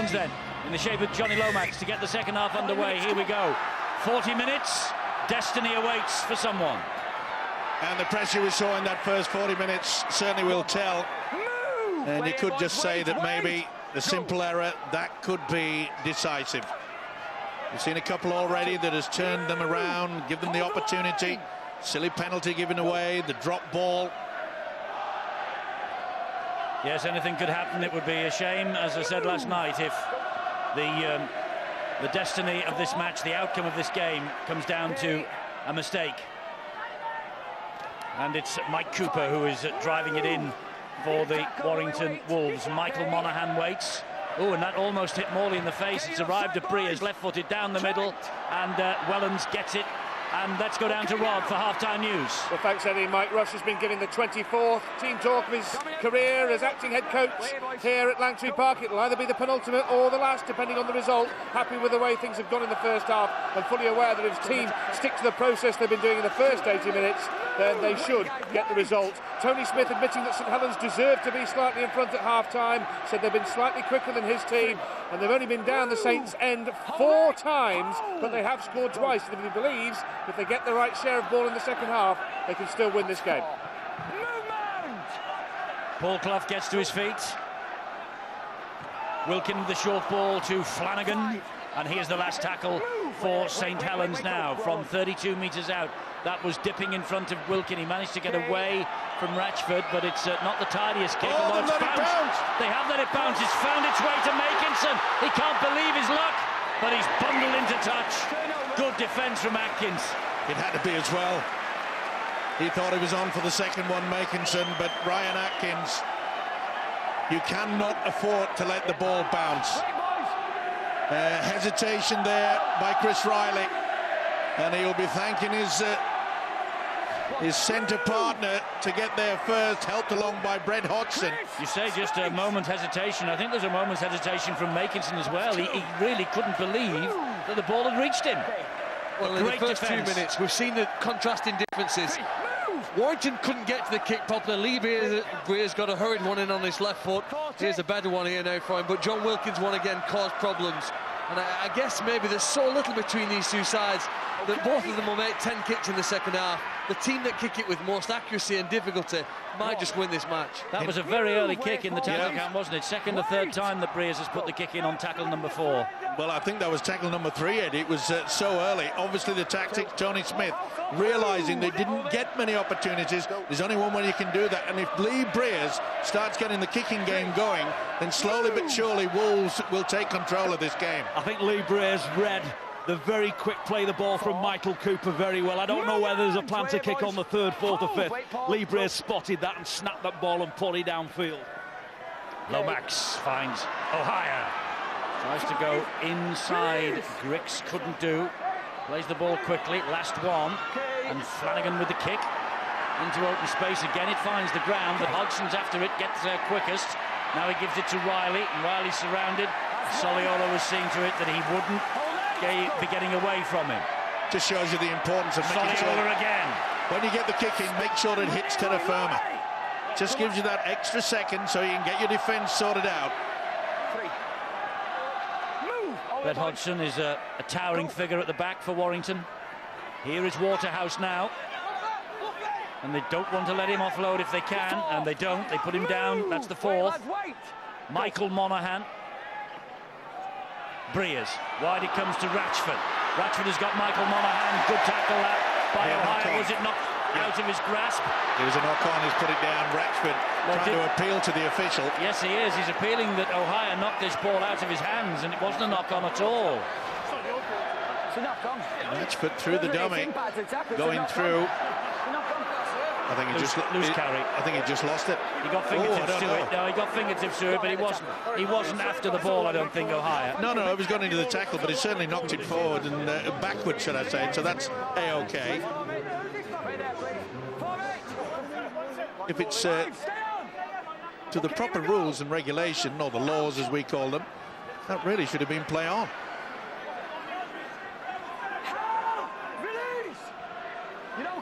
Helens then, in the shape of Johnny Lomax to get the second half underway. Here we go. 40 minutes, destiny awaits for someone. And the pressure we saw in that first 40 minutes certainly will tell. And you could just say that maybe the simple error, that could be decisive. We've seen a couple already that has turned them around, give them the opportunity. Silly penalty given away, the drop ball. Yes, anything could happen. It would be a shame, as I said last night, if the destiny of this match, the outcome of this game, comes down to a mistake. And it's Mike Cooper who is driving it in for the Warrington Wolves. Michael Monaghan waits. Oh, and that almost hit Morley in the face. It's arrived at Breers, left-footed down the middle, and Wellens gets it. And let's go down to Rod for half-time news. Well, thanks, Eddie. Mike Rush has been given the 24th team talk of his career as acting head coach here at Langtree Park. It'll either be the penultimate or the last, depending on the result. Happy with the way things have gone in the first half, and fully aware that if his team stick to the process they've been doing in the first 80 minutes, then they should get the result. Tony Smith admitting that St Helens deserved to be slightly in front at half-time, said they've been slightly quicker than his team, and they've only been down the Saints' end 4 times, but they have scored twice, and if he believes if they get the right share of ball in the second half, they can still win this game. Paul Clough gets to his feet. Wilkin with the short ball to Flanagan, and here's the last tackle for St Helens now from 32 metres out. That was dipping in front of Wilkin. He managed to get away from Ratchford, but it's not the tidiest kick. Oh, it's bounced. They have let it bounce. It's found its way to Makinson. He can't believe his luck, but he's bundled into touch. Good defence from Atkins. It had to be as well. He thought he was on for the second one, Makinson, but Ryan Atkins, you cannot afford to let the ball bounce. Hesitation there by Chris Riley, and he'll be thanking his centre partner to get there first, helped along by Brett Hodgson. You say just a moment's hesitation. I think there's a moment's hesitation from Makinson as well. He really couldn't believe that the ball had reached him. Well, in the first 2 minutes, we've seen the contrasting differences. Warrington couldn't get to the kick properly. Lee Breers got a hurried one in on his left foot. Here's a better one here now for him, but John Wilkins one again caused problems. And I guess maybe there's so little between these two sides that both of them will make 10 kicks in the second half. The team that kick it with most accuracy and difficulty might just win this match. That was a very early kick in the tackle count, wasn't it? Second or third time that Breers has put the kick in on tackle number 4. Well, I think that was tackle number 3, Ed. It was so early. Obviously, the tactics, Tony Smith, realising they didn't get many opportunities. There's only one way you can do that. And if Lee Breers starts getting the kicking game going, then slowly but surely Wolves will take control of this game. I think Lee Breers read the very quick play the ball from Michael Cooper very well. I don't know whether there's a plan to kick on the 3rd, 4th or 5th. Lee Breers spotted that and snapped that ball and put it downfield. Lomax finds O'Hare. Tries to go inside. Grix couldn't do. Plays the ball quickly. Last one. And Flanagan with the kick. Into open space again. It finds the ground, but Hodgson's after it. Gets there quickest. Now he gives it to Riley. And Riley's surrounded. Soliolo was seeing to it that he wouldn't be getting away from him. Just shows you the importance of making sure again. When you get the kick in, make sure it hits terra firma. Just gives you that extra second so you can get your defence sorted out. Brett Hodgson is a towering figure at the back for Warrington. Here is Waterhouse now. And they don't want to let him offload if they can, and they don't. They put him down. That's the 4th. Michael Monaghan. Breers. Wide it comes to Ratchford. Ratchford has got Michael Monaghan. Good tackle that by O'Hare. Was it knocked out of his grasp? It was a knock-on. He's put it down. Ratchford trying to appeal to the official. Yes, he is. He's appealing that O'Hare knocked this ball out of his hands, and it wasn't a knock-on at all. Ratchford through the dummy, going through. I think he just lost it. He got fingertips to it. No, he got fingertips to it, but he wasn't after the ball, I don't think, O'Hare. No, it was going into the tackle, but he certainly knocked it forward and backward, should I say. So that's A-OK. If it's to the proper rules and regulation, or the laws as we call them, that really should have been play on.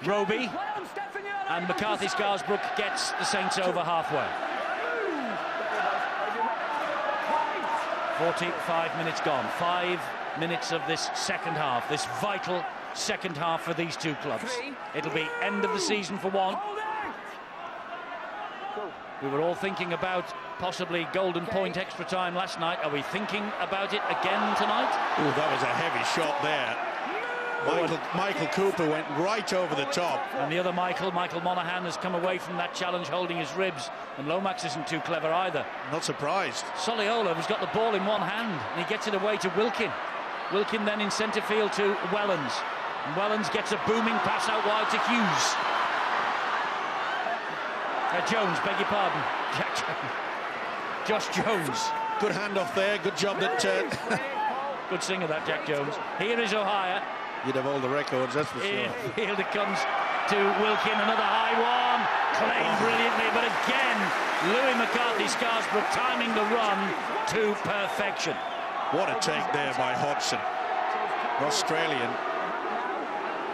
Roby and McCarthy Scarsbrook gets the Saints over halfway. 45 minutes gone. 5 minutes of this second half, this vital second half for these two clubs. It'll be end of the season for one. We were all thinking about possibly golden point extra time last night. Are we thinking about it again tonight? Oh, that was a heavy shot there. Michael Cooper went right over the top. And the other Michael Monaghan, has come away from that challenge holding his ribs. And Lomax isn't too clever either. Not surprised. Soliola has got the ball in one hand, and he gets it away to Wilkin. Wilkin then in centre field to Wellens. And Wellens gets a booming pass out wide to Hughes. Jones, beg your pardon. Josh Jones. Good handoff there. Good job that... Good singer, that Jack Jones. Here is O'Hire. You'd have all the records, that's for sure. Field it comes to Wilkin, another high one, claimed brilliantly, but again, Louis McCarthy-Scarsbrook timing the run to perfection. What a take there by Hodgson, Australian.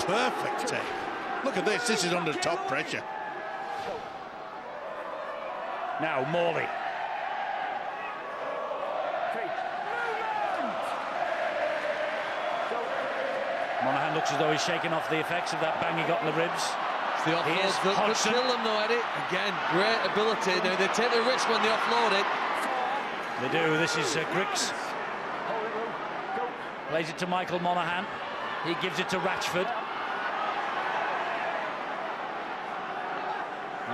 Perfect take. Look at this is under top pressure. Now Morley. Monaghan looks as though he's shaking off the effects of that bang he got in the ribs. It's the offload that could kill them though, Eddie. Again, great ability. Now they take the risk when they offload it. They do. This is Griggs. Plays it to Michael Monaghan. He gives it to Ratchford.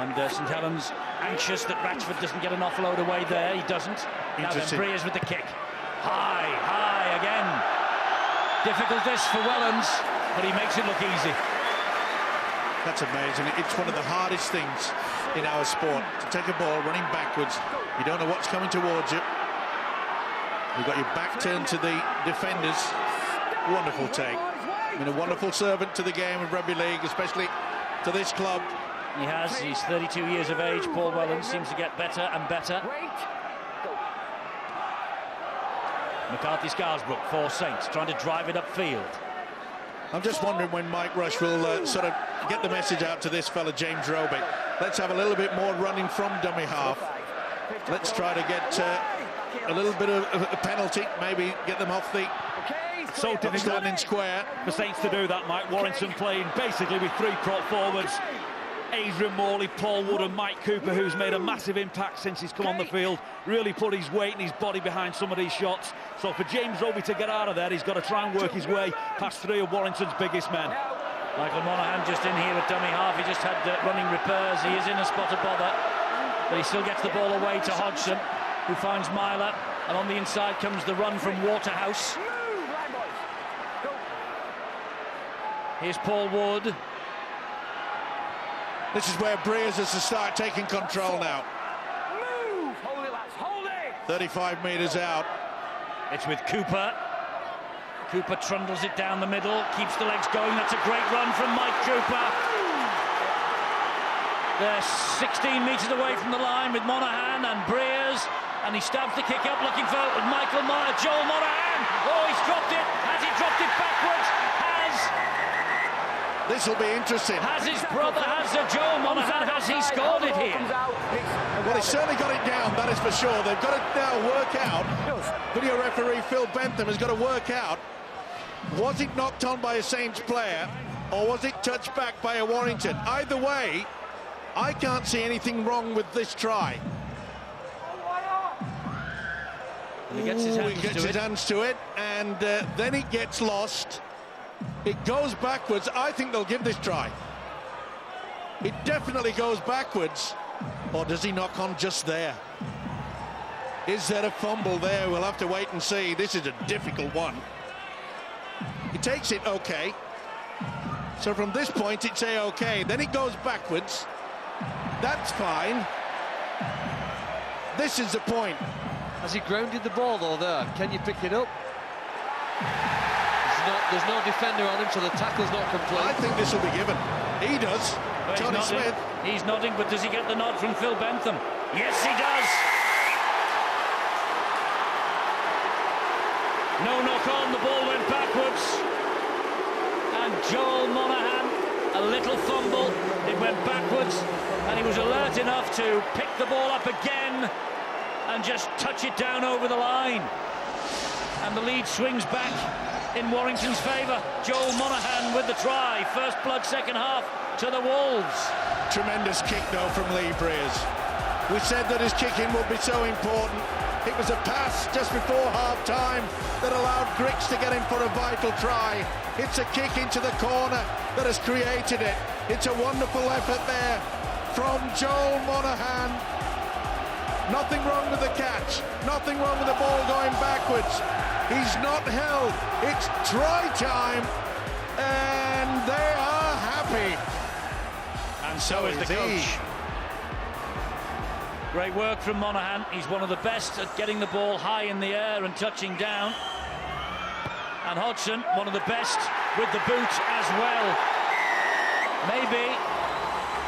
And St Helens anxious that Ratchford doesn't get an offload away there. He doesn't. Now then, Breers with the kick. High again. Difficult this for Wellens, but he makes it look easy. That's amazing. It's one of the hardest things in our sport, to take a ball running backwards. You don't know what's coming towards you. You've got your back turned to the defenders. Wonderful take. I mean, a wonderful servant to the game of rugby league, especially to this club. He has. He's 32 years of age. Paul Wellens seems to get better and better. McCarthy-Scarsbrook for Saints, trying to drive it upfield. I'm just wondering when Mike Rush will sort of get the message out to this fella, James Roby. Let's have a little bit more running from dummy half. Let's try to get a little bit of a penalty, maybe get them off the so difficult standing square for Saints to do that. Mike Warrington playing basically with three prop forwards. Adrian Morley, Paul Wood and Mike Cooper, who's made a massive impact since he's come on the field, really put his weight and his body behind some of these shots. So for James Roby to get out of there, he's got to try and work his way past three of Warrington's biggest men. Michael Monaghan just in here at dummy half. He just had running repairs. He is in a spot of bother, but he still gets the ball away to Hodgson, who finds Myler, and on the inside comes the run from Waterhouse. Here's Paul Wood. This is where Breers has to start taking control now. 35 metres out. It's with Cooper. Cooper trundles it down the middle, keeps the legs going. That's a great run from Mike Cooper. They're 16 metres away from the line with Monaghan and Breers, and he stabs the kick up looking for Joel Monaghan. Oh, he's dropped it. Has he dropped it backwards? This will be interesting. Has his brother, Joel Monaghan, has he scored it here? Well, he's certainly got it down, that is for sure. They've got to now work out. Video referee Phil Bentham has got to work out, was it knocked on by a Saints player or was it touched back by a Warrington? Either way, I can't see anything wrong with this try. He gets his hands to it, and then it gets lost. It goes backwards. I think they'll give this try. It definitely goes backwards. Or does he knock on just there? Is there a fumble there? We'll have to wait and see. This is a difficult one. He takes it okay. So from this point, it's A-OK. Then it goes backwards. That's fine. This is the point. Has he grounded the ball though there? Can you pick it up? There's no defender on him, so the tackle's not complete. I think this will be given. He does. Well, Tony Smith. He's nodding, but does he get the nod from Phil Bentham? Yes, he does. No knock on, the ball went backwards. And Joel Monaghan, a little fumble. It went backwards, and he was alert enough to pick the ball up again and just touch it down over the line. And the lead swings back in Warrington's favour. Joel Monaghan with the try. First blood, second half to the Wolves. Tremendous kick, though, from Lee Briers. We said that his kicking would be so important. It was a pass just before half-time that allowed Griggs to get him for a vital try. It's a kick into the corner that has created it. It's a wonderful effort there from Joel Monaghan. Nothing wrong with the catch, nothing wrong with the ball going backwards. He's not held. It's try time, and they are happy. And so is the coach. Great work from Monaghan. He's one of the best at getting the ball high in the air and touching down. And Hodgson, one of the best with the boot as well. Maybe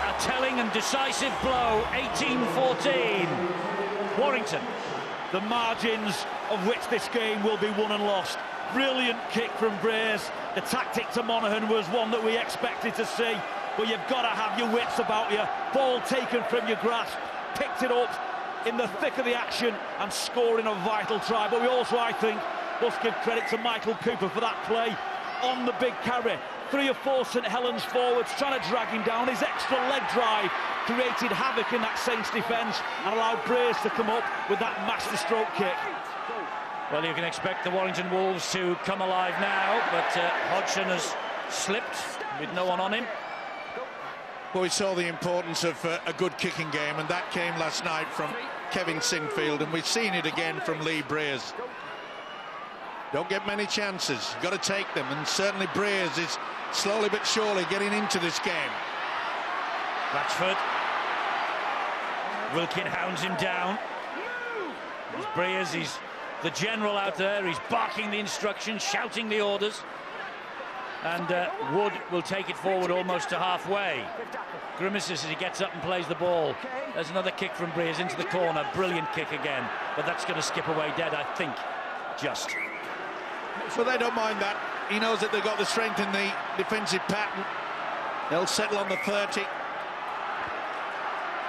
a telling and decisive blow. 18-14. Warrington. The margins of which this game will be won and lost. Brilliant kick from Briers. The tactic to Monaghan was one that we expected to see, but you've got to have your wits about you. Ball taken from your grasp, picked it up in the thick of the action and scoring a vital try. But we also, I think, must give credit to Michael Cooper for that play on the big carry. 3 or 4 St Helens forwards trying to drag him down. His extra leg drive created havoc in that Saints defence and allowed Briers to come up with that masterstroke kick. Well, you can expect the Warrington Wolves to come alive now, but Hodgson has slipped with no one on him. Well, we saw the importance of a good kicking game, and that came last night from Kevin Sinfield, and we've seen it again from Lee Briers. Don't get many chances, you've got to take them, and certainly Briers is slowly but surely getting into this game. Ratchford. Wilkin hounds him down. There's Briers, he's the general out there, he's barking the instructions, shouting the orders. And Wood will take it forward almost to halfway. Grimaces as he gets up and plays the ball. There's another kick from Briers into the corner. Brilliant kick again. But that's going to skip away dead, I think. Just. But they don't mind that. He knows that they've got the strength in the defensive pattern. They'll settle on the 30.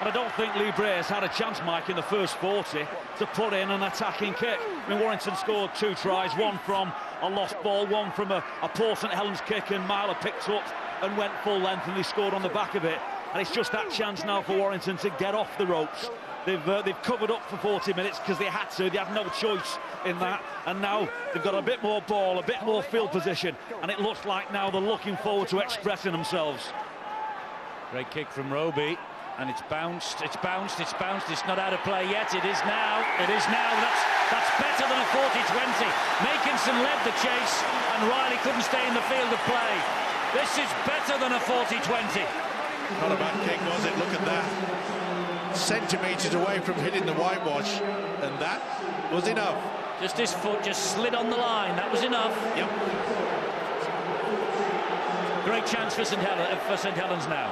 And I don't think Lee Briers had a chance, Mike, in the first 40 to put in an attacking kick. I mean, Warrington scored 2 tries, one from a lost ball, one from a poor St Helens kick, and Myler picked up and went full length, and they scored on the back of it. And it's just that chance now for Warrington to get off the ropes. They've covered up for 40 minutes because they had to. They had no choice in that. And now they've got a bit more ball, a bit more field position. And it looks like now they're looking forward to expressing themselves. Great kick from Roby. And it's bounced, it's bounced, it's bounced. It's not out of play yet. It is now. It is now. That's better than a 40-20. Makinson led the chase, and Riley couldn't stay in the field of play. This is better than a 40-20. Not a bad kick, was it? Look at that. Centimetres away from hitting the whitewash, and that was enough. Just his foot just slid on the line. That was enough. Yep. Great chance for St Helens now.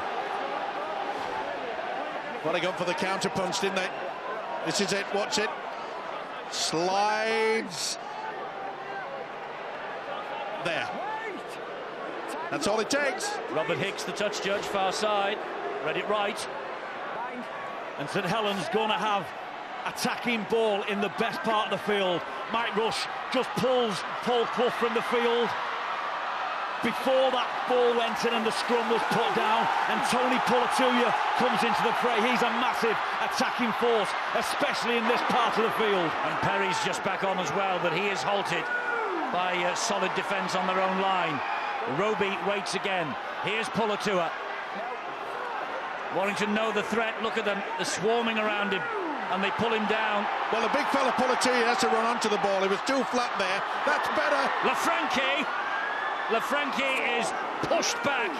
Well, they got for the counter punch, didn't they? This is it, watch it. Slides. There. That's all it takes. Robert Hicks, the touch judge, far side. Read it right. And St Helens going to have attacking ball in the best part of the field. Mike Rush just pulls Paul Clough from the field before that ball went in and the scrum was put down, and Tony Pulatuya comes into the fray. He's a massive attacking force, especially in this part of the field. And Perry's just back on as well, but he is halted by solid defence on their own line. Roby waits again. Here's Pulatuya. Warrington know the threat. Look at them. They're swarming around him, and they pull him down. Well, the big fella Pulatuya has to run onto the ball. He was too flat there. That's better. Lafranchi is pushed back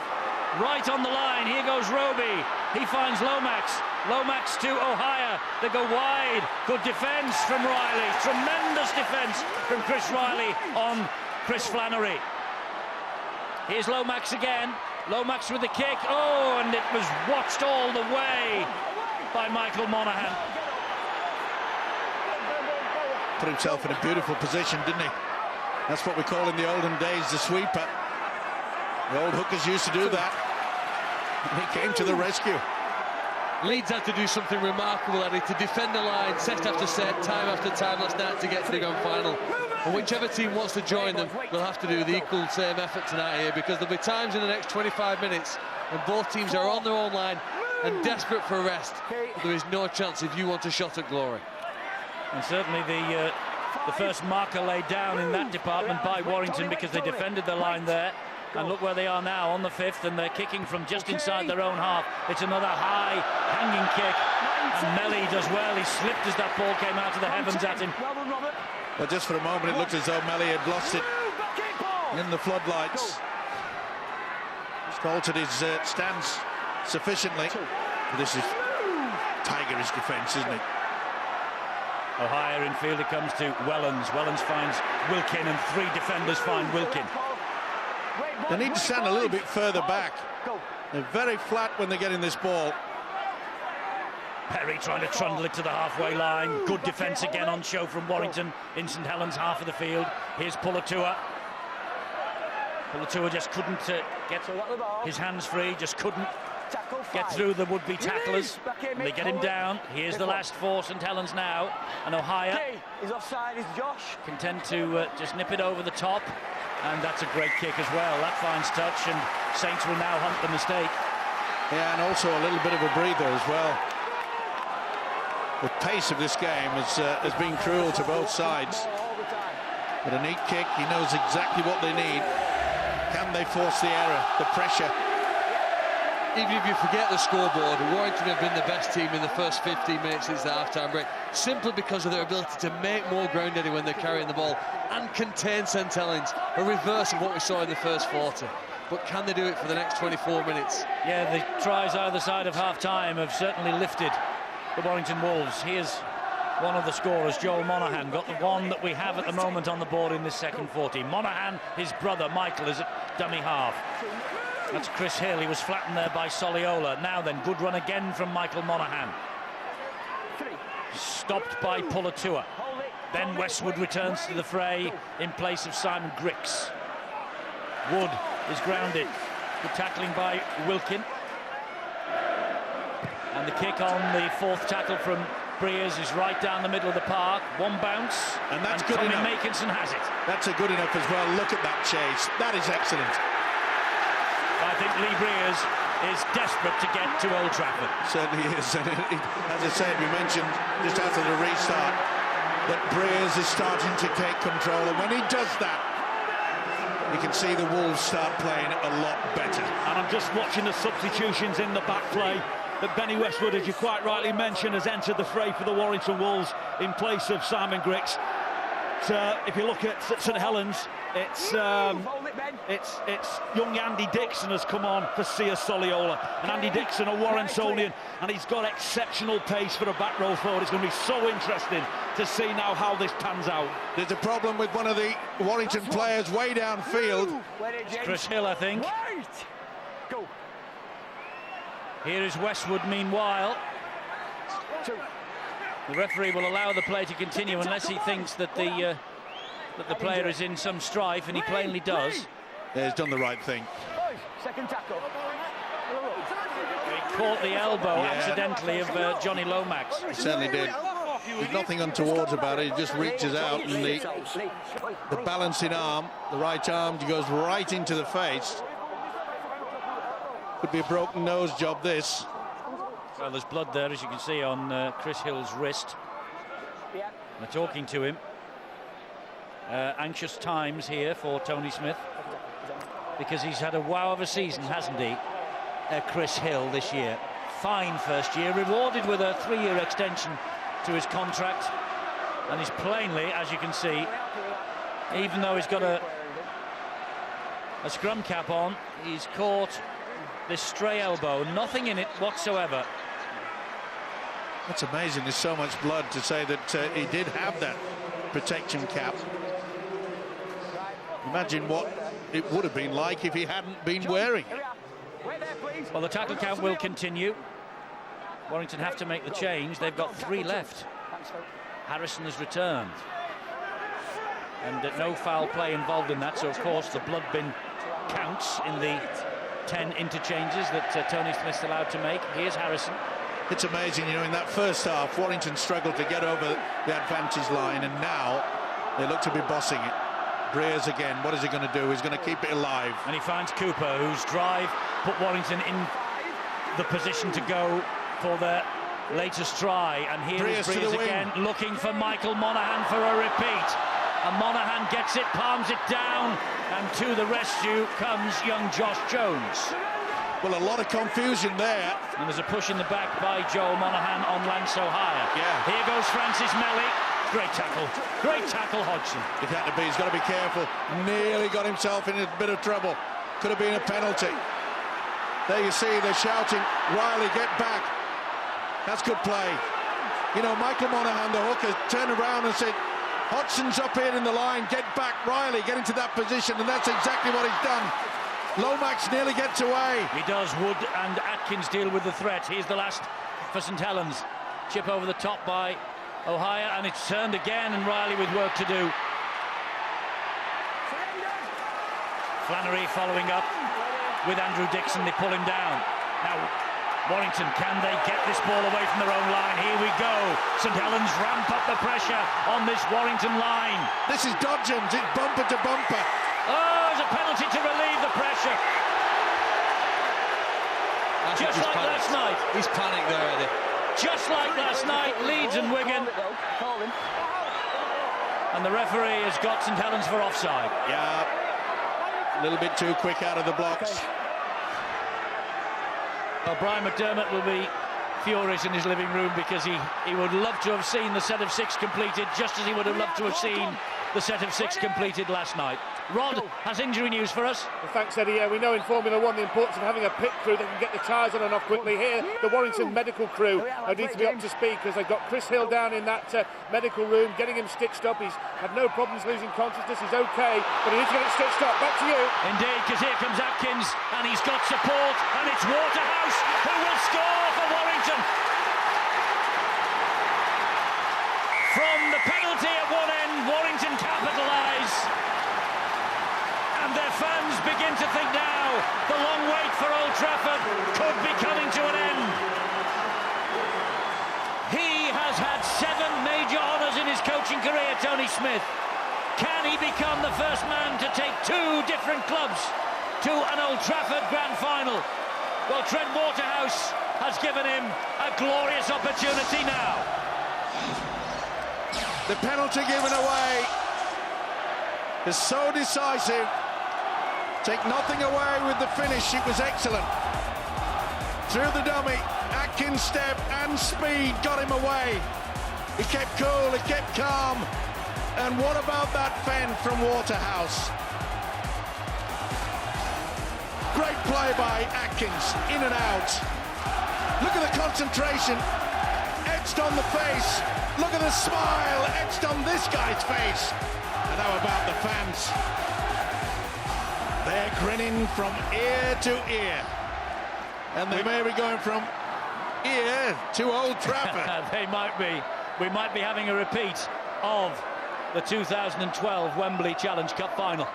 right on the line. Here goes Roby. He finds Lomax. Lomax to O'Hire. They go wide. Good defence from Riley. Tremendous defence from Chris Riley on Chris Flannery. Here's Lomax again. Lomax with the kick. Oh, and it was watched all the way by Michael Monaghan. Put himself in a beautiful position, didn't he? That's what we call in the olden days the sweeper. The old hookers used to do that. And he came to the rescue. Leeds had to do something remarkable, Eddie, to defend the line, set after set, time after time last night to get to the grand final. And whichever team wants to join them will have to do the equal same effort tonight here, because there'll be times in the next 25 minutes when both teams are on their own line and desperate for a rest. There is no chance if you want a shot at glory. And certainly the first marker laid down in that department by Warrington, because they defended the line there. And look where they are now on the 5th, and they're kicking from just inside their own half. It's another high hanging kick, and Melly does well. He slipped as that ball came out of the heavens at him. Well, just for a moment it looked as though Melly had lost it in the floodlights. He's altered his stance sufficiently. This is tigerish defence, isn't it? O'Hire infield, it comes to Wellens. Wellens finds Wilkin, and 3 defenders find Wilkin. They need to stand a little bit further back. They're very flat when they get in this ball. Perry trying to trundle it to the halfway line. Good defence again on show from Warrington in St Helens half of the field. Here's Pulatua. Pulatua just couldn't get his hands free, just couldn't get through the would-be tacklers. And they get him down. Here's the last for St Helens now. And O'Hire content to just nip it over the top. And that's a great kick as well. That finds touch, and Saints will now hunt the mistake. Yeah, and also a little bit of a breather as well. The pace of this game has been cruel to both sides. But a neat kick, he knows exactly what they need. Can they force the error, the pressure? Even if you forget the scoreboard, Warrington have been the best team in the first 15 minutes since the half-time break, simply because of their ability to make more ground, Eddie, when they're carrying the ball and contain St Helens, a reverse of what we saw in the first 40. But can they do it for the next 24 minutes? Yeah, the tries either side of half-time have certainly lifted the Warrington Wolves. Here's one of the scorers, Joel Monaghan, got the one that we have at the moment on the board in this second 40. Monaghan, his brother Michael, is at dummy half. That's Chris Hill. He was flattened there by Soliola. Now then, good run again from Michael Monaghan. Stopped by Pulatua. Ben Westwood returns to the fray in place of Simon Grix. Wood is grounded. Good tackling by Wilkin. And the kick on the 4th tackle from Breers is right down the middle of the park. One bounce, and that's good enough. Makinson has it. That's a good enough as well. Look at that chase. That is excellent. I think Lee Breers is desperate to get to Old Trafford. Certainly is. And as I said, we mentioned just after the restart that Breers is starting to take control, and when he does that, you can see the Wolves start playing a lot better. And I'm just watching the substitutions in the back play. That Benny Westwood, as you quite rightly mentioned, has entered the fray for the Warrington Wolves in place of Simon Grix. If you look at St Helens, it's young Andy Dixon has come on for Sia Soliola, and Andy Dixon, a Warringtonian, and he's got exceptional pace for a back row forward. It's going to be so interesting to see now how this pans out. There's a problem with one of the Warrington players way downfield. It's Chris Hill, I think. Here is Westwood, meanwhile. The referee will allow the play to continue unless he thinks that the player is in some strife, and he plainly does. Yeah, he's done the right thing. Second tackle. He caught the elbow accidentally of Johnny Lomax. He certainly did. There's nothing untoward about it. He just reaches out, and the balancing arm, the right arm, goes right into the face. Could be a broken nose job, this. Well, there's blood there, as you can see, on Chris Hill's wrist. They're talking to him. Anxious times here for Tony Smith, because he's had a wow of a season, hasn't he, Chris Hill, this year. Fine first year, rewarded with a 3-year extension to his contract, and he's plainly, as you can see, even though he's got a scrum cap on, he's caught this stray elbow, nothing in it whatsoever. That's amazing. There's so much blood to say that he did have that protection cap. Imagine what it would have been like if he hadn't been wearing it. Well, the tackle count will continue. Warrington have to make the change. They've got 3 left. Harrison has returned, and no foul play involved in that, so of course the blood bin counts in the 10 interchanges that Tony Smith's allowed to make. Here's Harrison. It's amazing, you know, in that first half, Warrington struggled to get over the advantage line, and now they look to be bossing it. Breers again, what is he going to do? He's going to keep it alive. And he finds Cooper, whose drive put Warrington in the position to go for their latest try. And here is Breers again, looking for Michael Monaghan for a repeat. And Monaghan gets it, palms it down, and to the rescue comes young Josh Jones. Well, a lot of confusion there. And there's a push in the back by Joel Monaghan on Lanso Hire. Yeah. Here goes Francis Melly. Great tackle, Hodgson. It had to be, he's got to be careful. Nearly got himself in a bit of trouble. Could have been a penalty. There you see, they're shouting, Riley, get back. That's good play. You know, Michael Monaghan, the hooker, turned around and said, Hodgson's up here in the line, get back, Riley, get into that position, and that's exactly what he's done. Lomax nearly gets away. He does. Wood and Atkins deal with the threat. Here's the last for St Helens. Chip over the top by O'Hire, and it's turned again, and Riley with work to do. Flannery following up with Andrew Dixon. They pull him down. Now, Warrington, can they get this ball away from their own line? Here we go. St Helens ramp up the pressure on this Warrington line. This is Dodgems. It's bumper to bumper. Oh, there's a penalty to relieve the pressure. Just like last night. He's panicked there, Eddie. Just like last night, Leeds and Wigan. And the referee has got St Helens for offside. Yeah, a little bit too quick out of the blocks. Well, Brian McDermott will be furious in his living room because he would love to have seen the set of 6 completed, just as he would have loved to have seen the set of 6 completed last night. Rod has injury news for us. Well, thanks, Eddie. Yeah, we know in Formula 1 the importance of having a pit crew that can get the tyres on and off quickly. Here, the Warrington medical crew need to be up to speed because they've got Chris Hill down in that medical room, getting him stitched up. He's had no problems losing consciousness. He's okay, but he needs to get it stitched up. Back to you. Indeed, because here comes Atkins, and he's got support, and it's Waterhouse who will score for Warrington. From the penalty at one end, Warrington capitalise. And their fans begin to think now the long wait for Old Trafford could be coming to an end. He has had 7 major honours in his coaching career, Tony Smith. Can he become the first man to take 2 different clubs to an Old Trafford grand final? Well, Trent Waterhouse has given him a glorious opportunity now. The penalty given away is so decisive. Take nothing away with the finish. It was excellent. Through the dummy, Atkins' step and speed got him away. He kept cool, he kept calm. And what about that fend from Waterhouse? Great play by Atkins, in and out. Look at the concentration, etched on the face. Look at the smile, etched on this guy's face. And how about the fans? They're grinning from ear to ear. And they may be going from ear to Old Trafford. They might be. We might be having a repeat of the 2012 Wembley Challenge Cup final.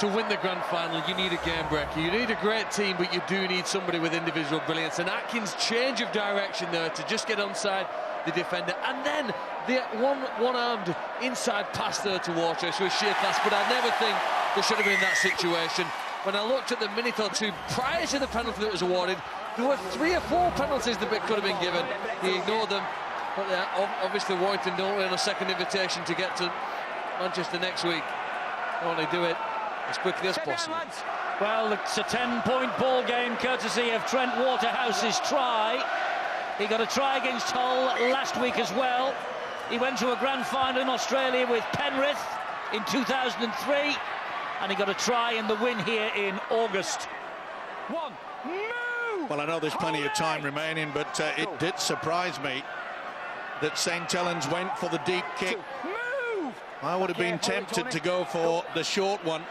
To win the grand final, you need a game breaker. You need a great team, but you do need somebody with individual brilliance. And Atkins' change of direction there to just get onside the defender, and then the one-armed inside pass there to Waterhouse was sheer class. But I never think there should have been that situation. When I looked at the minute or two prior to the penalty that was awarded, there were 3 or 4 penalties that could have been given. He ignored them. But obviously Warrington don't win a second invitation to get to Manchester next week. They want to do it as quickly as possible. Well, it's a 10-point ball game courtesy of Trent Waterhouse's try. He got a try against Hull last week as well. He went to a grand final in Australia with Penrith in 2003, and he got a try in the win here in August. Well, I know there's plenty of time remaining, but it did surprise me that St Helens went for the deep kick. I would have been tempted to go for the short one.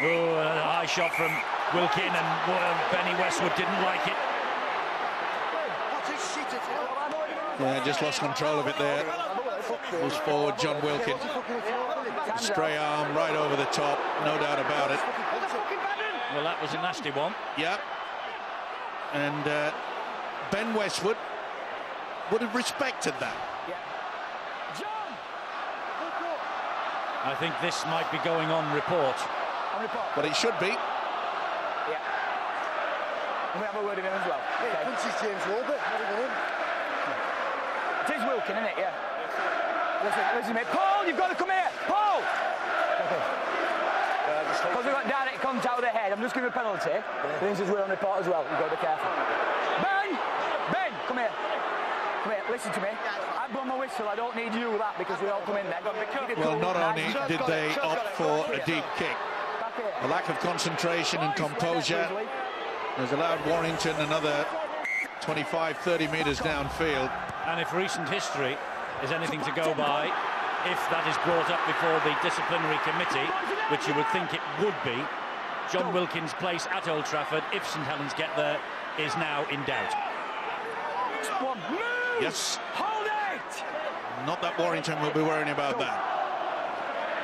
Oh, a high shot from Wilkin, and Benny Westwood didn't like it. Yeah, just lost control of it there. Moves forward, John Wilkin. Stray arm right over the top, no doubt about it. Well, that was a nasty one. Yep. and Ben Westwood would have respected that. I think this might be going on report. But it should be. Yeah. We have a word of him as well. Hey, okay. Punches James Wilbert. It is Wilkin, isn't it? Yeah. Listen, mate. Paul, you've got to come here. Paul! Okay. Because we've got direct contact with the head, I'm just giving a penalty. Yeah. This is we're on report as well. You've got to be careful. Ben, come here. Come here, listen to me. I've blown my whistle, I don't need you with that because we all come in there. Well, not only did they opt for a deep kick, a lack of concentration and composure has allowed Warrington another 25-30 metres downfield. And if recent history is anything to go by, if that is brought up before the disciplinary committee, which you would think it would be, John Wilkins' place at Old Trafford, if St Helens get there, is now in doubt. Yes. Hold it! Not that Warrington will be worrying about that.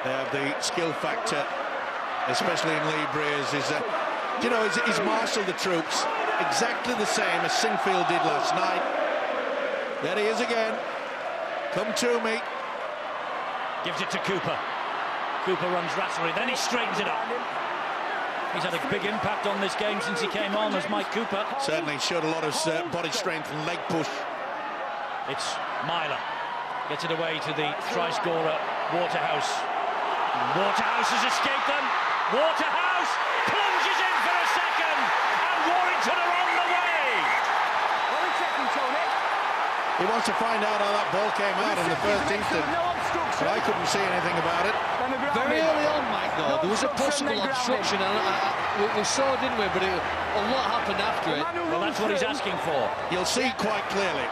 They have the skill factor, especially in Lee Breers. You know, he's marshalled the troops exactly the same as Sinfield did last night. There he is again. Come to me. Gives it to Cooper. Cooper runs rattling, then he straightens it up. He's had a big impact on this game since he came on as Mike Cooper. Certainly showed a lot of body strength and leg push. It's Myler. Gets it away to the try-scorer, Waterhouse. Waterhouse has escaped them. Waterhouse plunges in for a second, and Warrington are on the way. He wants to find out how that ball came out in the first instance, but I couldn't see anything about it. Very early on, Mike, though, there was a possible obstruction, and we saw, didn't we? But a lot happened after it. Well, that's what he's asking for. You'll see quite clearly.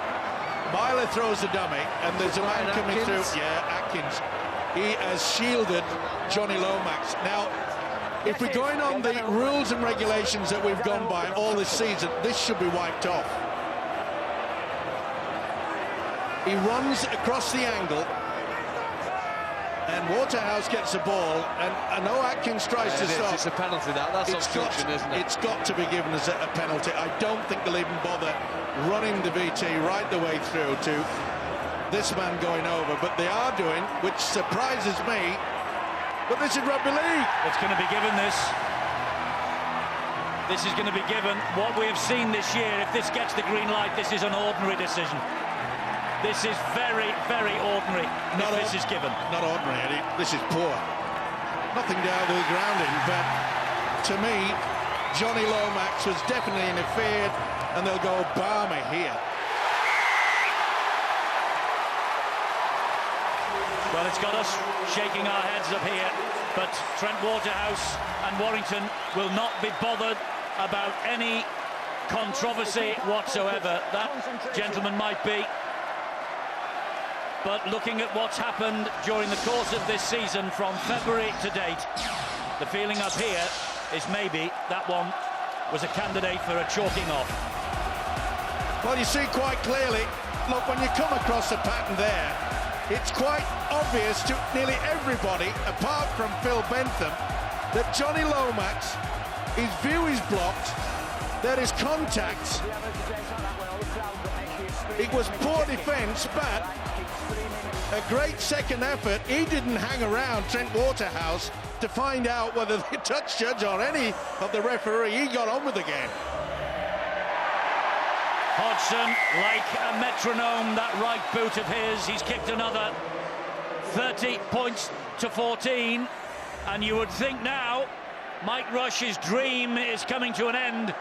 Myler throws the dummy, and there's a man coming through. Yeah, Atkins. He has shielded Johnny Lomax. Now, if we're going on the rules and regulations that we've gone by all this season, this should be wiped off. He runs across the angle, and Waterhouse gets the ball, and I know Atkins tries to stop. It's a penalty, that's obstruction, isn't it? It's got to be given as a penalty. I don't think they'll even bother running the VT right the way through to this man going over, but they are doing, which surprises me, but this is rugby league. It's going to be given this. This is going to be given. What we have seen this year, if this gets the green light, this is an ordinary decision. This is very, very ordinary if this is given. Not ordinary, Eddie. This is poor. Nothing down to the grounding, but to me, Johnny Lomax was definitely interfered, and they'll go balmy here. Well, it's got us shaking our heads up here, but Trent Waterhouse and Warrington will not be bothered about any controversy whatsoever. That gentleman might be. But looking at what's happened during the course of this season from February to date, the feeling up here is maybe that one was a candidate for a chalking off. Well, you see quite clearly, look, when you come across the pattern there, it's quite obvious to nearly everybody, apart from Phil Bentham, that Johnny Lomax, his view is blocked, there is contact. It was poor defence, but a great second effort. He didn't hang around, Trent Waterhouse, to find out whether the touch judge or any of the referee, he got on with the game. Hodgson, like a metronome, that right boot of his, he's kicked another 30 points to 14, and you would think now Mike Rush's dream is coming to an end,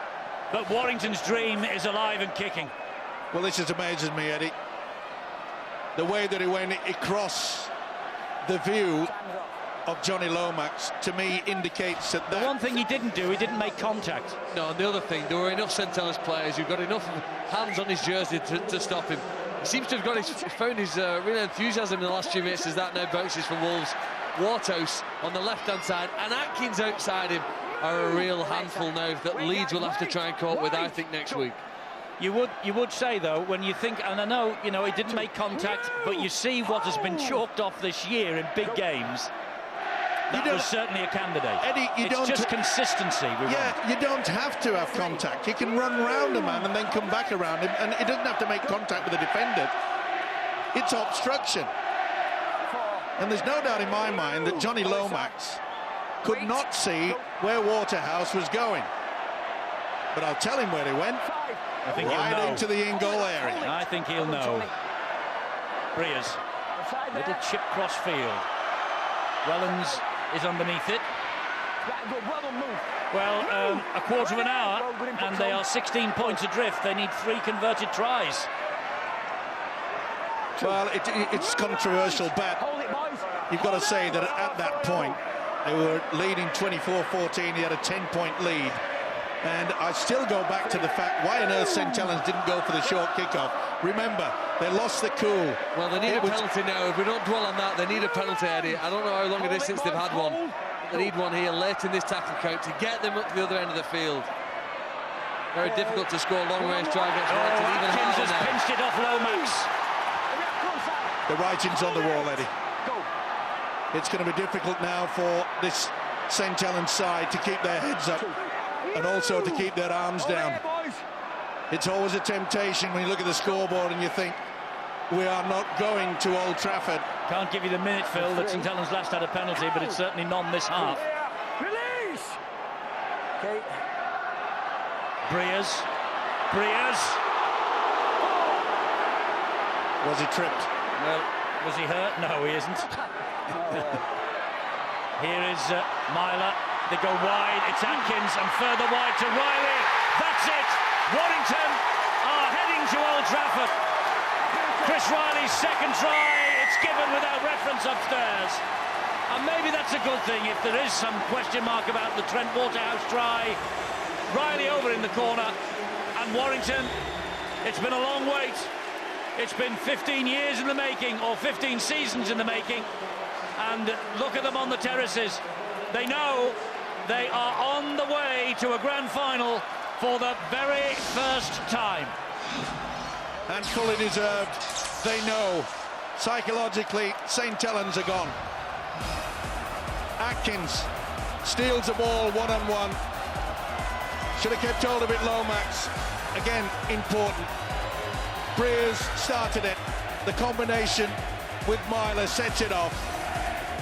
but Warrington's dream is alive and kicking. Well, this is amazing me, Eddie. The way that he went across the view of Johnny Lomax, to me, indicates that... The one thing he didn't do, he didn't make contact. No, and the other thing, there were enough St Helens players who've got enough hands on his jersey to stop him. He seems to have found his real enthusiasm in the last few minutes as that now bounces for Wolves. Waterhouse on the left-hand side and Atkins outside him are a real handful now that Leeds will have to try and cope with, I think, next week. You would say, though, when you think, and I know, you know, he didn't make contact, but you see what has been chalked off this year in big games. That was certainly a candidate. Eddie, it's just consistency. You don't have to have contact. You can run round a man and then come back around him, and he doesn't have to make contact with the defender. It's obstruction. And there's no doubt in my mind that Johnny Lomax could not see where Waterhouse was going. But I'll tell him where he went. I think right he'll know. into the in-goal area. I think he'll know. Breers, little chip cross field. Wellens is underneath it. Well, a quarter of an hour, and they are 16 points adrift. They need 3 converted tries. Well, it's controversial, but you've got to say that at that point, they were leading 24-14. He had a 10-point lead. And I still go back to the fact, why on earth St. Helens didn't go for the short kickoff? Remember, they lost the cool. Well, they need a penalty now. If we don't dwell on that, they need a penalty, Eddie. I don't know how long it is since they've had one. They need one here late in this tackle count to get them up to the other end of the field. Very difficult to score long-range try against Warrington. Even Atkins has pinched it off Lomax. The writing's on the wall, Eddie. It's going to be difficult now for this St. Helens side to keep their heads up and also to keep their arms down. It's always a temptation when you look at the scoreboard and you think, we are not going to Old Trafford. Can't give you the minute, Phil, that St. Helens last had a penalty, but it's certainly none this half. Release! Okay. Breers. Was he tripped? Well, was he hurt? No, he isn't. Here is Myler. They go wide. It's Atkins and further wide to Riley. That's it. Warrington are heading to Old Trafford. Chris Riley's second try. It's given without reference upstairs. And maybe that's a good thing if there is some question mark about the Trent Waterhouse try. Riley over in the corner. And Warrington, it's been a long wait. It's been 15 years in the making, or 15 seasons in the making. And look at them on the terraces. They know they are on the way to a grand final for the very first time. And fully deserved. They know. Psychologically, St. Helens are gone. Atkins steals the ball one-on-one. Should have kept hold of it, Lomax. Again, important. Breers started it. The combination with Myler sets it off.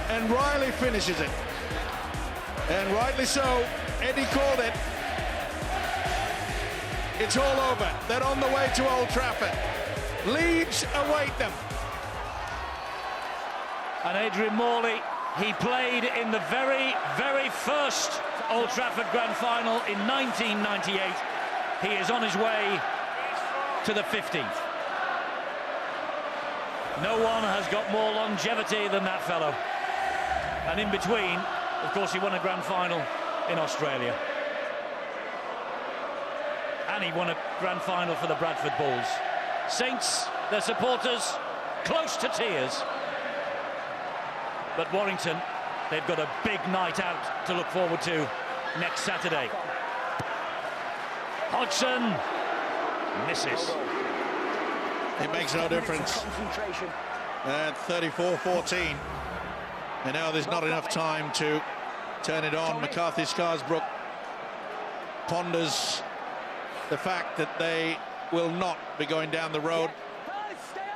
And Riley finishes it. And rightly so, Eddie called it. It's all over. They're on the way to Old Trafford. Leeds await them. And Adrian Morley, he played in the very, very first Old Trafford Grand Final in 1998. He is on his way to the 15th. No one has got more longevity than that fellow. And in between, of course, he won a grand final in Australia. And he won a grand final for the Bradford Bulls. Saints, their supporters, close to tears. But Warrington, they've got a big night out to look forward to next Saturday. Hodgson misses. It makes no difference. At 34-14. And now there's not enough time to turn it on. McCarthy Scarsbrook ponders the fact that they will not be going down the road.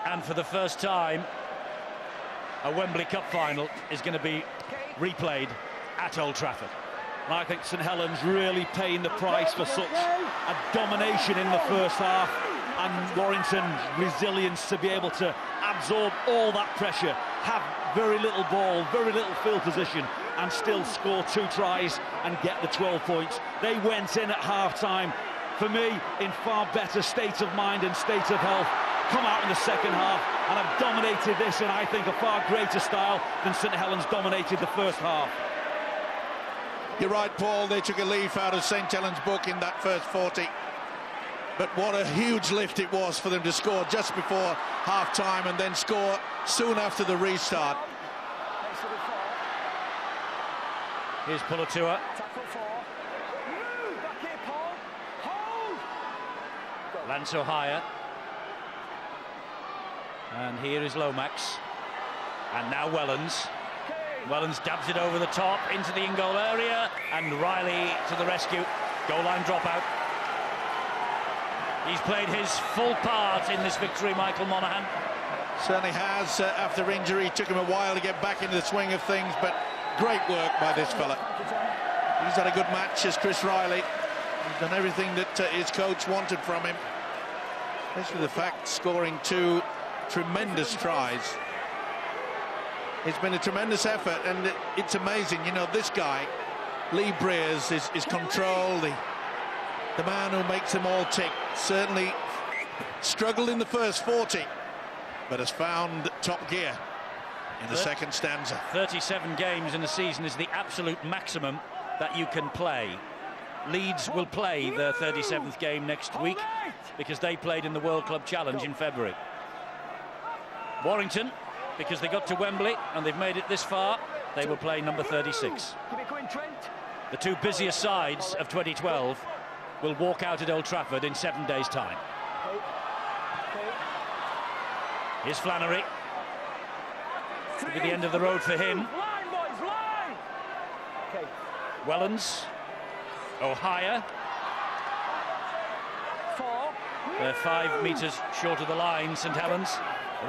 And for the first time, a Wembley Cup final is going to be replayed at Old Trafford. And I think St. Helens really paying the price for such a domination in the first half, and Warrington's resilience to be able to absorb all that pressure, have very little ball, very little field position, and still score 2 tries and get the 12 points. They went in at half-time, for me, in far better state of mind and state of health, come out in the second half and have dominated this in, I think, a far greater style than St. Helens dominated the first half. You're right, Paul. They took a leaf out of St. Helens' book in that first 40. But what a huge lift it was for them to score just before half-time and then score soon after the restart. Here's Pulatua. Lanso higher. And here is Lomax. And now Wellens. Wellens dabs it over the top into the in-goal area, and Riley to the rescue. Goal line dropout. He's played his full part in this victory, Michael Monaghan. Certainly has. After injury, it took him a while to get back into the swing of things, but great work by this fella. He's had a good match as Chris Riley. He's done everything that his coach wanted from him, especially the fact scoring 2 tremendous tries. It's been a tremendous effort, and it's amazing. You know, this guy, Lee Briers, is control, the man who makes them all tick. Certainly struggled in the first 40, but has found top gear in the second stanza. 37 games in a season is the absolute maximum that you can play. Leeds will play their 37th game next week because they played in the World Club Challenge in February. Warrington, because they got to Wembley and they've made it this far, they will play number 36. The 2 busiest sides of 2012 will walk out at Old Trafford in 7 days' time. Here's Flannery. It'll be the end of the road for him. Wellens. O'Hire. They're 5 metres short of the line, St Helens.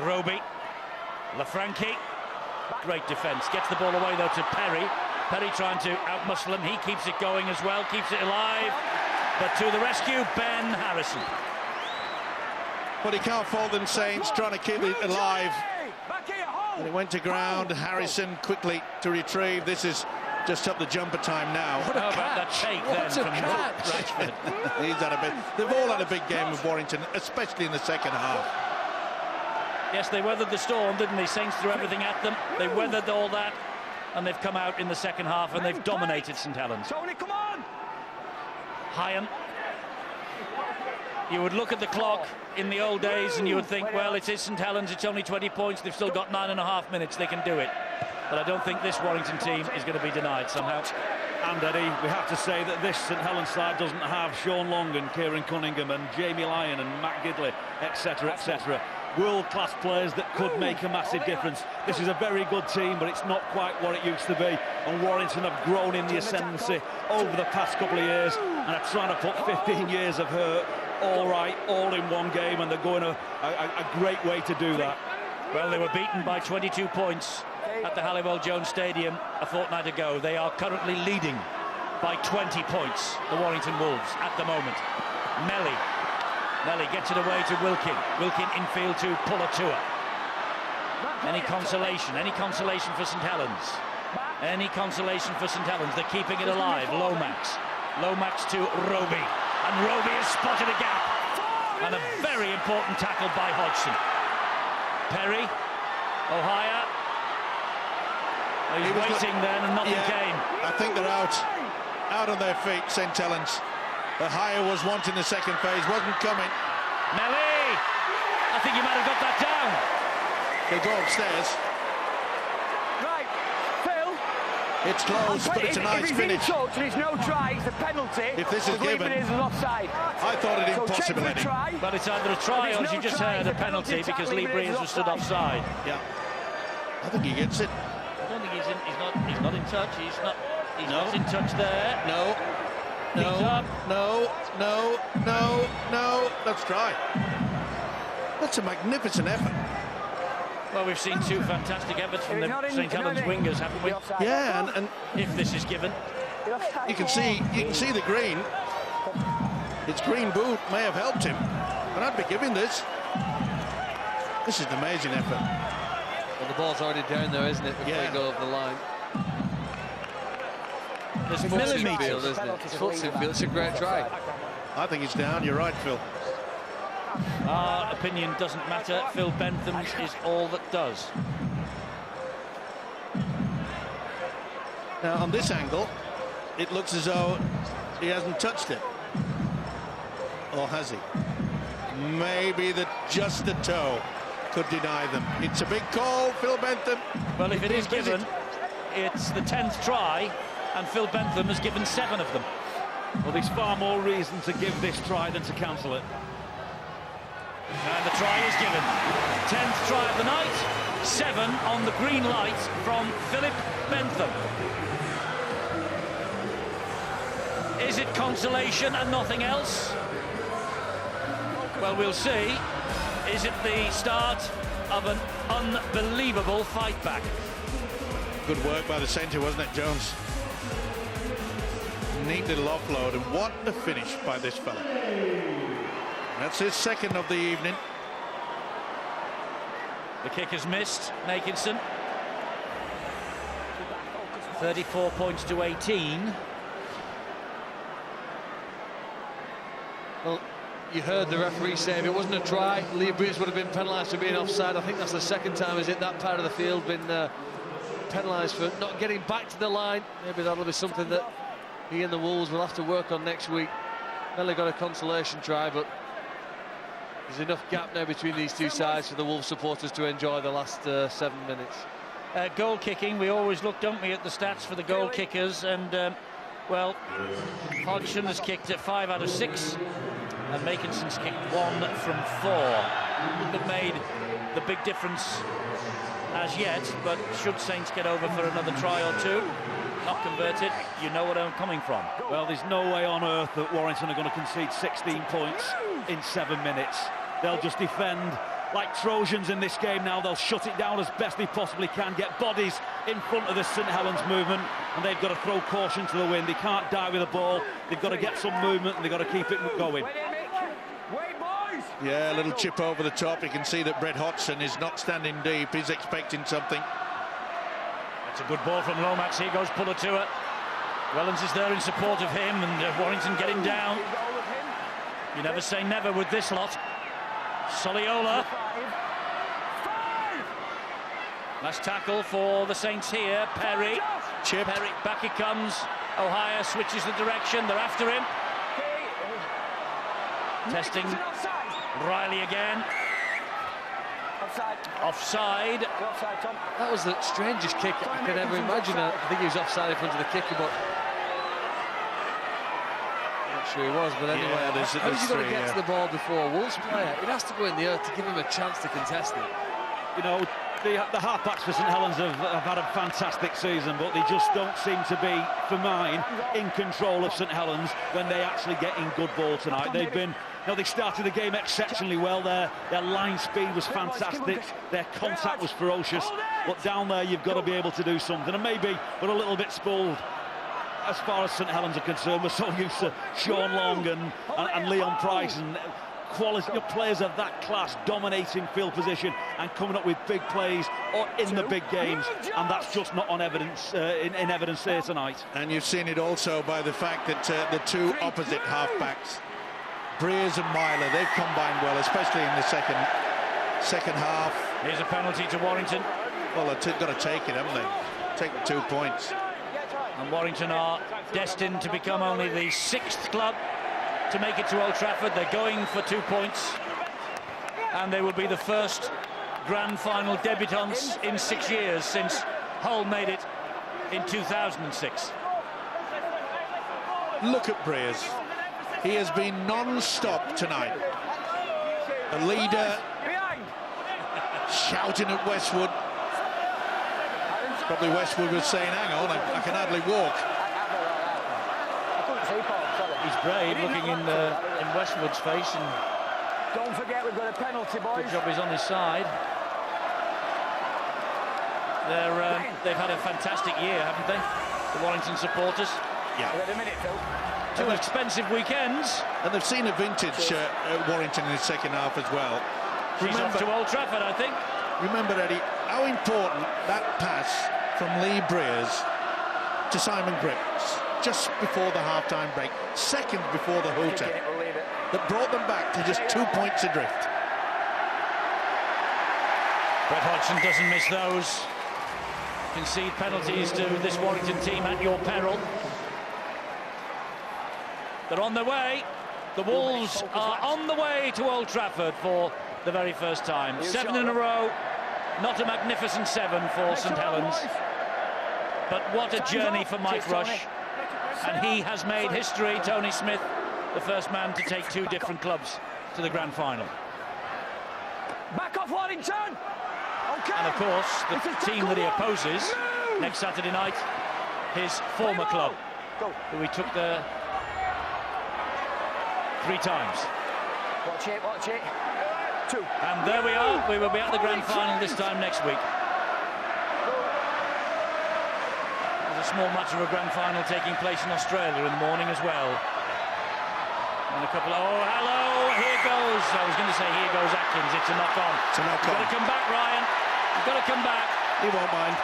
Roby. Lafranchi. Great defence. Gets the ball away, though, to Perry. Perry trying to outmuscle him. He keeps it going as well, keeps it alive. But to the rescue, Ben Harrison. Well, he can't fault them, Saints, trying to keep it alive. And it went to ground. Harrison quickly to retrieve. This is just up the jumper time now. How about that take then from Rashford? He's had a bit. They've all had a big game with Warrington, especially in the second half. Yes, they weathered the storm, didn't they? Saints threw everything at them. They weathered all that, and they've come out in the second half and they've dominated St Helens. Tony, come on! Hyan. You would look at the clock in the old days and you would think, well, it is St Helens, it's only 20 points, they've still got 9.5 minutes, they can do it. But I don't think this Warrington team is going to be denied somehow. And Eddie, we have to say that this St Helens side doesn't have Sean Long and Kieran Cunningham and Jamie Lyon and Matt Gidley, etc., etc. World-class players that could make a massive difference. This is a very good team, but it's not quite what it used to be. And Warrington have grown in the ascendancy over the past couple of years and are trying to put 15 years of hurt all right, all in one game, and they're going a great way to do that. Well, they were beaten by 22 points at the Halliwell-Jones Stadium a fortnight ago. They are currently leading by 20 points, the Warrington Wolves, at the moment. Melly gets it away to Wilkin. Wilkin infield to Pulatua. Any consolation for St Helens? Any consolation for St Helens? They're keeping it alive. Lomax to Roby. And Roby has spotted a gap. And a very important tackle by Hodgson. Perry. O'Hire. He's waiting then and nothing came. I think they're out on their feet, St Helens. O'Hire was wanting the second phase, wasn't coming. Melly! I think you might have got that down. They go upstairs. Right, Phil. It's close, but it's a nice finish. If he's in touch and it's no try, it's a penalty. If this is given, is offside. I thought it impossible, Eddie. But it's either a try or, as you just heard, a penalty because Lee Briers was stood offside. Yeah, I think he gets it. I don't think he's not in touch. He's not in touch there. No. Let's try. That's a magnificent effort. Well, we've seen 2 fantastic efforts from the St Helens wingers, haven't we? Yeah, and if this is given, you can see the green. Its green boot may have helped him, but I'd be giving this. This is an amazing effort. Well, the ball's already down there, isn't it? Before you go over the line. There's It's millimetres, isn't it? It's foot's infield. It's a great try. I think it's down. You're right, Phil. Our opinion doesn't matter. Phil Bentham's is all that does. Now, on this angle, it looks as though he hasn't touched it. Or has he? Maybe just the toe could deny them. It's a big call, Phil Bentham. Well, if it is given, it's the 10th try, and Phil Bentham has given 7 of them. Well, there's far more reason to give this try than to cancel it. And the try is given. 10th try of the night, 7 on the green light from Philip Bentham. Is it consolation and nothing else? Well, we'll see. Is it the start of an unbelievable fight back? Good work by the centre, wasn't it, Jones? Neat little offload, and what a finish by this fella. That's his second of the evening. The kick is missed, Nakinson. 34 points to 18. Well, you heard the referee say if it wasn't a try, Lee Breers would have been penalised for being offside. I think that's the second time he's hit that part of the field, been penalised for not getting back to the line. Maybe that'll be something that he and the Wolves will have to work on next week. Nearly got a consolation try, but there's enough gap now between these two sides for the Wolves supporters to enjoy the last 7 minutes. Goal kicking, we always look, don't we, at the stats for the goal kickers, and well, Hodgson has kicked at 5 out of 6, and Makinson's kicked 1 from 4. Wouldn't have made the big difference as yet, but should Saints get over for another try or two, not converted, you know where I'm coming from. Well, there's no way on earth that Warrington are going to concede 16 points in 7 minutes. They'll just defend like Trojans in this game now. They'll shut it down as best they possibly can, get bodies in front of the St Helens movement, and they've got to throw caution to the wind. They can't die with the ball. They've got to get some movement, and they've got to keep it going. Yeah, a little chip over the top. You can see that Brett Hodgson is not standing deep. He's expecting something. That's a good ball from Lomax. Here goes Pulatua. Wellens is there in support of him, and Warrington getting down. You never say never with this lot. Soliola. Last tackle for the Saints here. Perry. Chip. Perry, back he comes. O'Hire switches the direction. They're after him. Testing. Riley again. Offside. That was the strangest kick I could ever imagine. I think he was offside in front of the kicker, but not sure he was. But anyway, yeah, how's he going to get to the ball before a Wolves player? It has to go in the earth to give him a chance to contest it. You know, the half-backs for St Helens have had a fantastic season, but they just don't seem to be, for mine, in control of St Helens when they actually get in good ball tonight. They've been, you know, they started the game exceptionally well. Their line speed was fantastic. Their contact was ferocious. But down there, you've got to be able to do something. And maybe we're a little bit spoiled as far as St Helens are concerned. We're so used to Sean Long and Leon Price and quality players of that class dominating field position and coming up with big plays or in the big games, and that's just not on evidence in evidence here tonight. And you've seen it also by the fact that the two opposite half-backs, Breers and Myler, they've combined well, especially in the second half. Here's a penalty to Warrington. Well, they've got to take it, haven't they? Take the 2 points. And Warrington are destined to become only the 6th club to make it to Old Trafford. They're going for 2 points, and they will be the first grand final debutants in 6 years since Hull made it in 2006. Look at Breers. He has been non-stop tonight. The leader shouting at Westwood. Probably Westwood was saying, hang on, I can hardly walk. He's brave, looking in Westwood's face, and don't forget we've got a penalty, boys. good job he's on his side. They've had a fantastic year, haven't they? The Warrington supporters. Yeah. Wait a minute, Phil. 2 expensive weekends. And they've seen a vintage Warrington in the second half as well. She's off to Old Trafford, I think. Remember, Eddie, how important that pass from Lee Breers to Simon Grips just before the half-time break, seconds before the hooter, that brought them back to just 2 points adrift. Brett Hodgson doesn't miss those. Concede penalties to this Warrington team at your peril. They're on their way. The Wolves are on the way to Old Trafford for the very first time. 7 in a row. Not a magnificent 7 for St Helens. But what a journey for Mike Rush. And he has made history, Tony Smith, the first man to take 2 different clubs to the grand final. Back off, Warrington! And of course, the team that he opposes next Saturday night, his former club, who he took there 3 times. Watch it, watch it. 2. And there we are. We will be at the grand final this time next week. There's a small match of a grand final taking place in Australia in the morning as well. And a couple of, oh, hello, here goes. I was going to say, here goes Atkins. It's a knock-on. It's a knock-on. You've got to come back, Ryan. You've got to come back. He won't mind.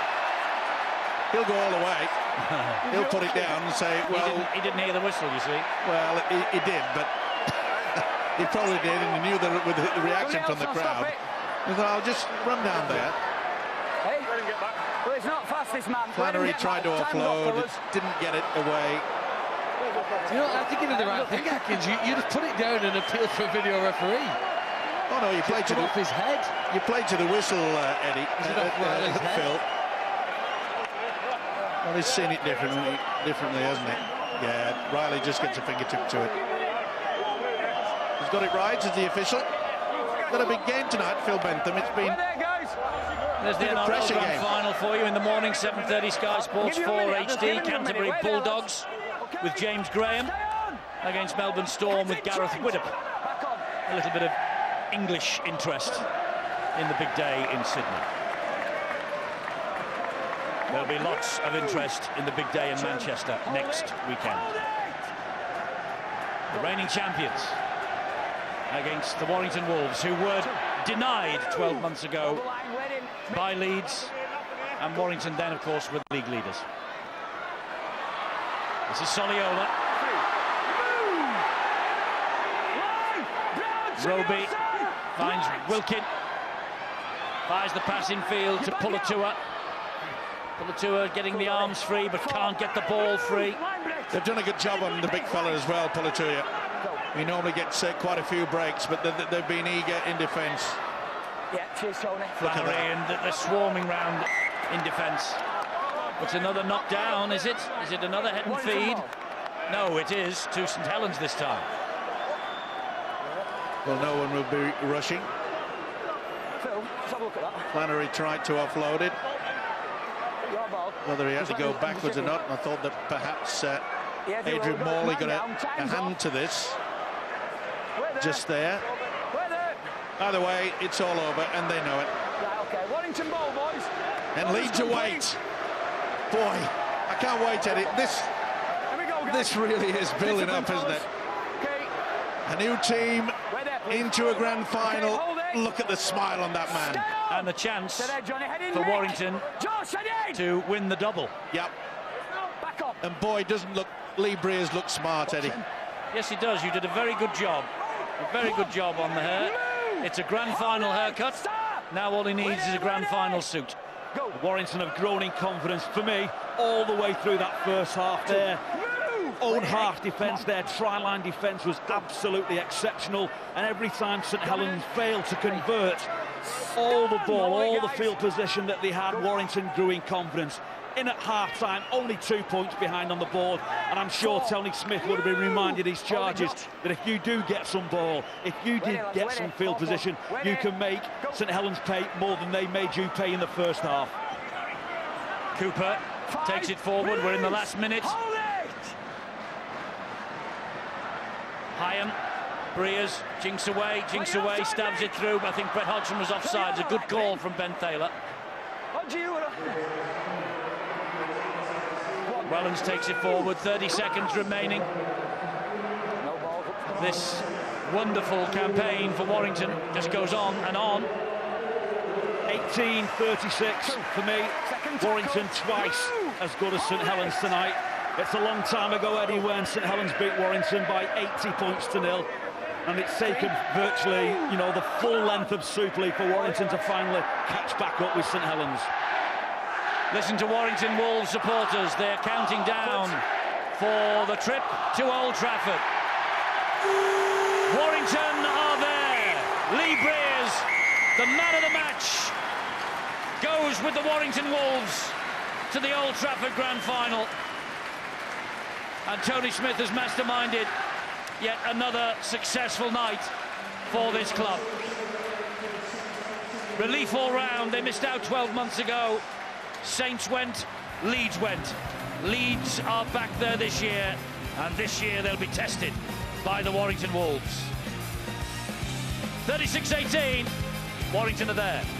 He'll go all the way. He'll put it down and say, well... He didn't hear the whistle, you see. Well, he did, but he probably did, and he knew that with the reaction from the crowd. He thought, I'll just run down there. Hey? Well, it's not fast, this man. Flannery tried to offload, didn't get it away. You know, I think he did the right thing, Atkins. You just put it down and appeal for a video referee. Oh no, you played to the off his head. You played to the whistle, Eddie. Phil. Well, he's seen it differently, hasn't he? Yeah, Riley just gets a fingertip to it. He's got it right as the official. Got a big game tonight, Phil Bentham. It's been. There's the NRL Grand Final for you in the morning, 7:30 Sky Sports 4 HD. Canterbury Bulldogs with James Graham against Melbourne Storm with Gareth Widdop. A little bit of English interest in the big day in Sydney. There'll be lots of interest in the big day in Manchester next weekend. The reigning champions against the Warrington Wolves, who were denied 12 months ago by Leeds, and Warrington then, of course, were the league leaders. This is Soliola. Roby finds Wilkin. Fires the pass in field to Pulatua. Pulatua getting the arms free, but can't get the ball free. They've done a good job on the big fella as well, Pulatua. He normally gets quite a few breaks, but they've been eager in defence. Yeah, cheers, Tony. Flannery, and they're swarming round in defence. It's another knockdown, is it? Is it another head and feed? No, it is to St Helens this time. Well, no one will be rushing. Phil, let's have a look at that. Flannery tried to offload it. Your ball. Whether he had to go backwards or not, I thought that perhaps Adrian Morley got a hand to this. Just there. Either way, it's all over, and they know it. Right, okay, Warrington ball, boys. And Leeds await. Boy, I can't wait, Eddie. This really is building up, isn't it? Okay. A new team into a grand final. Okay, look at the smile on that man. And the chance for Warrington to win the double. Yep. Back up. And boy, doesn't Lee Breers look smart, Eddie. Yes, he does. You did a very good job. A very good job on the hair. It's a grand final haircut. Now all he needs is a grand final suit. Warrington have grown in confidence for me all the way through that first half there. Own half defence, their try-line defence was absolutely exceptional, and every time St Helens failed to convert all the ball, all the field position that they had, Warrington grew in confidence. In at half-time, only 2 points behind on the board, and I'm sure Tony Smith would have been reminded his charges that if you do get some ball, if you did get some field position, you can make St Helens pay more than they made you pay in the first half. Cooper takes it forward. We're in the last minute. Hyam, Breers, jinks away, stabs it through. I think Brett Hodgson was offside. It's a good call from Ben Taylor. Wellens takes it forward, 30 seconds remaining. This wonderful campaign for Warrington just goes on and on. 18-36 for me. Warrington twice as good as St Helens tonight. It's a long time ago, Eddie, when St Helens beat Warrington by 80 points to 0. And it's taken virtually, you know, the full length of Super League for Warrington to finally catch back up with St Helens. Listen to Warrington Wolves supporters. They're counting down for the trip to Old Trafford. Warrington are there. Lee Breers, the man of the match, goes with the Warrington Wolves to the Old Trafford Grand Final. And Tony Smith has masterminded yet another successful night for this club. Relief all round. They missed out 12 months ago. Saints went, Leeds went. Leeds are back there this year, and this year they'll be tested by the Warrington Wolves. 36-18, Warrington are there.